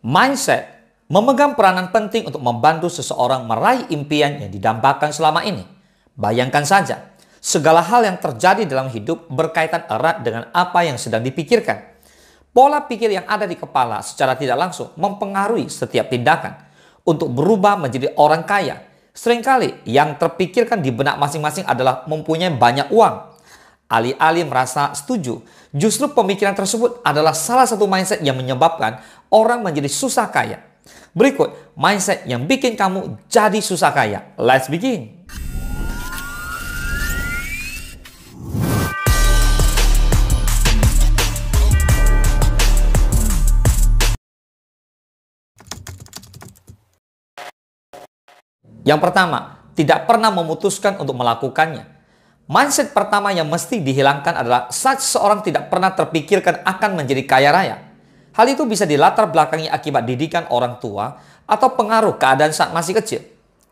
Mindset memegang peranan penting untuk membantu seseorang meraih impian yang didambakan selama ini. Bayangkan saja, segala hal yang terjadi dalam hidup berkaitan erat dengan apa yang sedang dipikirkan. Pola pikir yang ada di kepala secara tidak langsung mempengaruhi setiap tindakan. Untuk berubah menjadi orang kaya, seringkali yang terpikirkan di benak masing-masing adalah mempunyai banyak uang. Alih-alih merasa setuju, justru pemikiran tersebut adalah salah satu mindset yang menyebabkan orang menjadi susah kaya. Berikut mindset yang bikin kamu jadi susah kaya. Let's begin. Yang pertama, tidak pernah memutuskan untuk melakukannya. Mindset pertama yang mesti dihilangkan adalah saat seseorang tidak pernah terpikirkan akan menjadi kaya raya. Hal itu bisa dilatar belakangi akibat didikan orang tua atau pengaruh keadaan saat masih kecil.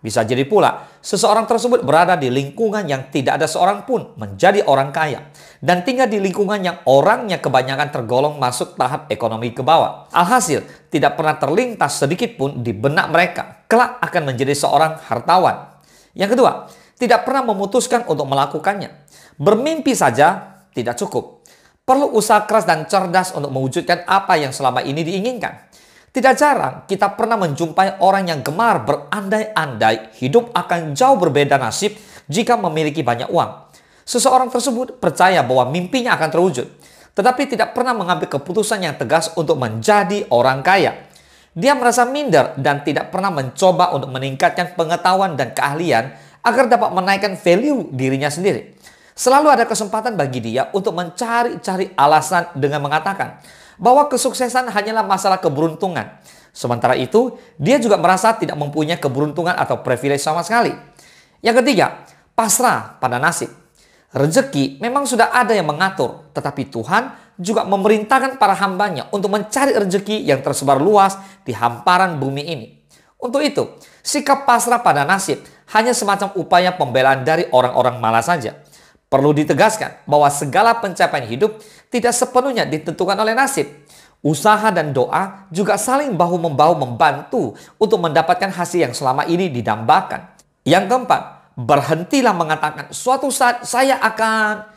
Bisa jadi pula, seseorang tersebut berada di lingkungan yang tidak ada seorang pun menjadi orang kaya dan tinggal di lingkungan yang orangnya kebanyakan tergolong masuk tahap ekonomi ke bawah. Alhasil, tidak pernah terlintas sedikit pun di benak mereka kelak akan menjadi seorang hartawan. Yang kedua, tidak pernah memutuskan untuk melakukannya. Bermimpi saja tidak cukup. Perlu usaha keras dan cerdas untuk mewujudkan apa yang selama ini diinginkan. Tidak jarang kita pernah menjumpai orang yang gemar berandai-andai hidup akan jauh berbeda nasib jika memiliki banyak uang. Seseorang tersebut percaya bahwa mimpinya akan terwujud, tetapi tidak pernah mengambil keputusan yang tegas untuk menjadi orang kaya. Dia merasa minder dan tidak pernah mencoba untuk meningkatkan pengetahuan dan keahlian agar dapat menaikkan value dirinya sendiri. Selalu ada kesempatan bagi dia untuk mencari-cari alasan dengan mengatakan bahwa kesuksesan hanyalah masalah keberuntungan. Sementara itu, dia juga merasa tidak mempunyai keberuntungan atau privilege sama sekali. Yang ketiga, pasrah pada nasib. Rezeki memang sudah ada yang mengatur, tetapi Tuhan juga memerintahkan para hambanya untuk mencari rezeki yang tersebar luas di hamparan bumi ini. Untuk itu, sikap pasrah pada nasib hanya semacam upaya pembelaan dari orang-orang malas saja. Perlu ditegaskan bahwa segala pencapaian hidup tidak sepenuhnya ditentukan oleh nasib. Usaha dan doa juga saling bahu-membahu membantu untuk mendapatkan hasil yang selama ini didambakan. Yang keempat, berhentilah mengatakan suatu saat saya akan.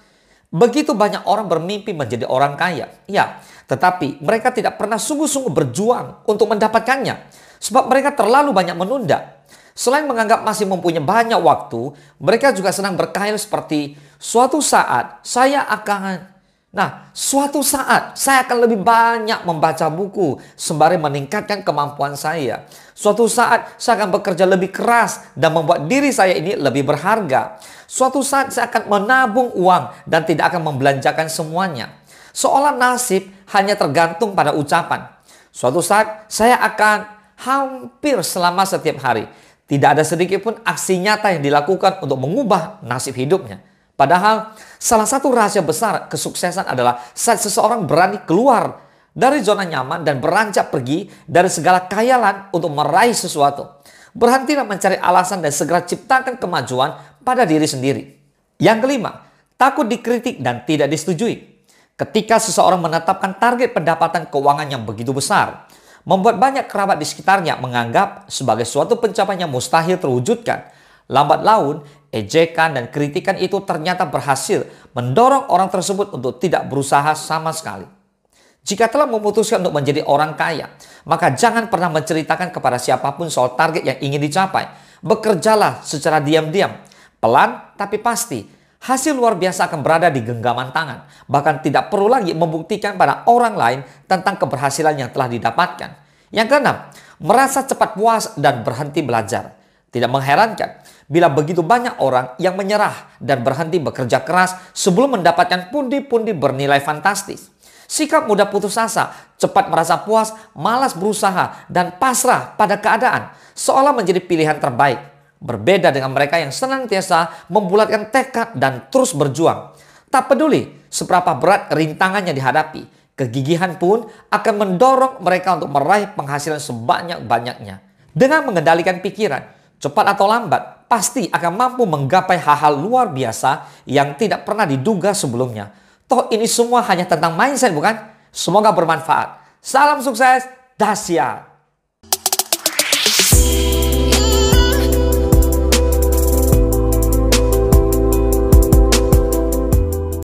Begitu banyak orang bermimpi menjadi orang kaya. Ya, tetapi mereka tidak pernah sungguh-sungguh berjuang untuk mendapatkannya. Sebab mereka terlalu banyak menunda. Selain menganggap masih mempunyai banyak waktu, mereka juga senang berkhayal seperti suatu saat saya akan. Suatu saat saya akan lebih banyak membaca buku sembari meningkatkan kemampuan saya. Suatu saat saya akan bekerja lebih keras dan membuat diri saya ini lebih berharga. Suatu saat saya akan menabung uang dan tidak akan membelanjakan semuanya. Seolah nasib hanya tergantung pada ucapan. Suatu saat saya akan hampir selama setiap hari. Tidak ada sedikit pun aksi nyata yang dilakukan untuk mengubah nasib hidupnya. Padahal salah satu rahasia besar kesuksesan adalah saat seseorang berani keluar dari zona nyaman dan beranjak pergi dari segala khayalan untuk meraih sesuatu. Berhentilah mencari alasan dan segera ciptakan kemajuan pada diri sendiri. Yang kelima, takut dikritik dan tidak disetujui. Ketika seseorang menetapkan target pendapatan keuangan yang begitu besar, membuat banyak kerabat di sekitarnya menganggap sebagai suatu pencapaian yang mustahil terwujudkan. Lambat laun, ejekan dan kritikan itu ternyata berhasil mendorong orang tersebut untuk tidak berusaha sama sekali. Jika telah memutuskan untuk menjadi orang kaya, maka jangan pernah menceritakan kepada siapapun soal target yang ingin dicapai. Bekerjalah secara diam-diam, pelan tapi pasti. Hasil luar biasa akan berada di genggaman tangan. Bahkan tidak perlu lagi membuktikan pada orang lain tentang keberhasilan yang telah didapatkan. Yang keenam, merasa cepat puas dan berhenti belajar. Tidak mengherankan bila begitu banyak orang yang menyerah dan berhenti bekerja keras sebelum mendapatkan pundi-pundi bernilai fantastis. Sikap mudah putus asa, cepat merasa puas, malas berusaha, dan pasrah pada keadaan seolah menjadi pilihan terbaik. Berbeda dengan mereka yang senantiasa membulatkan tekad dan terus berjuang. Tak peduli seberapa berat rintangan yang dihadapi, kegigihan pun akan mendorong mereka untuk meraih penghasilan sebanyak-banyaknya. Dengan mengendalikan pikiran, cepat atau lambat, pasti akan mampu menggapai hal-hal luar biasa yang tidak pernah diduga sebelumnya. Toh ini semua hanya tentang mindset, bukan? Semoga bermanfaat. Salam sukses dahsyat.